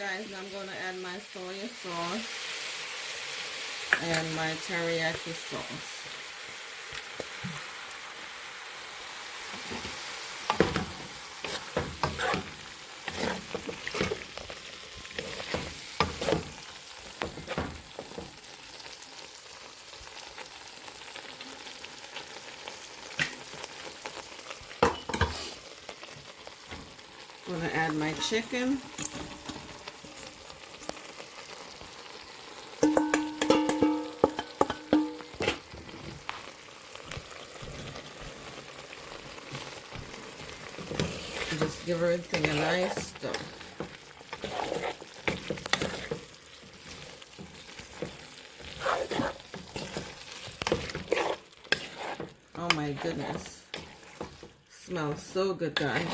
guys, now I'm going to add my soy sauce and my teriyaki sauce. I'm going to add my chicken. Just give everything a nice stir. Oh my goodness. Smells so good, guys.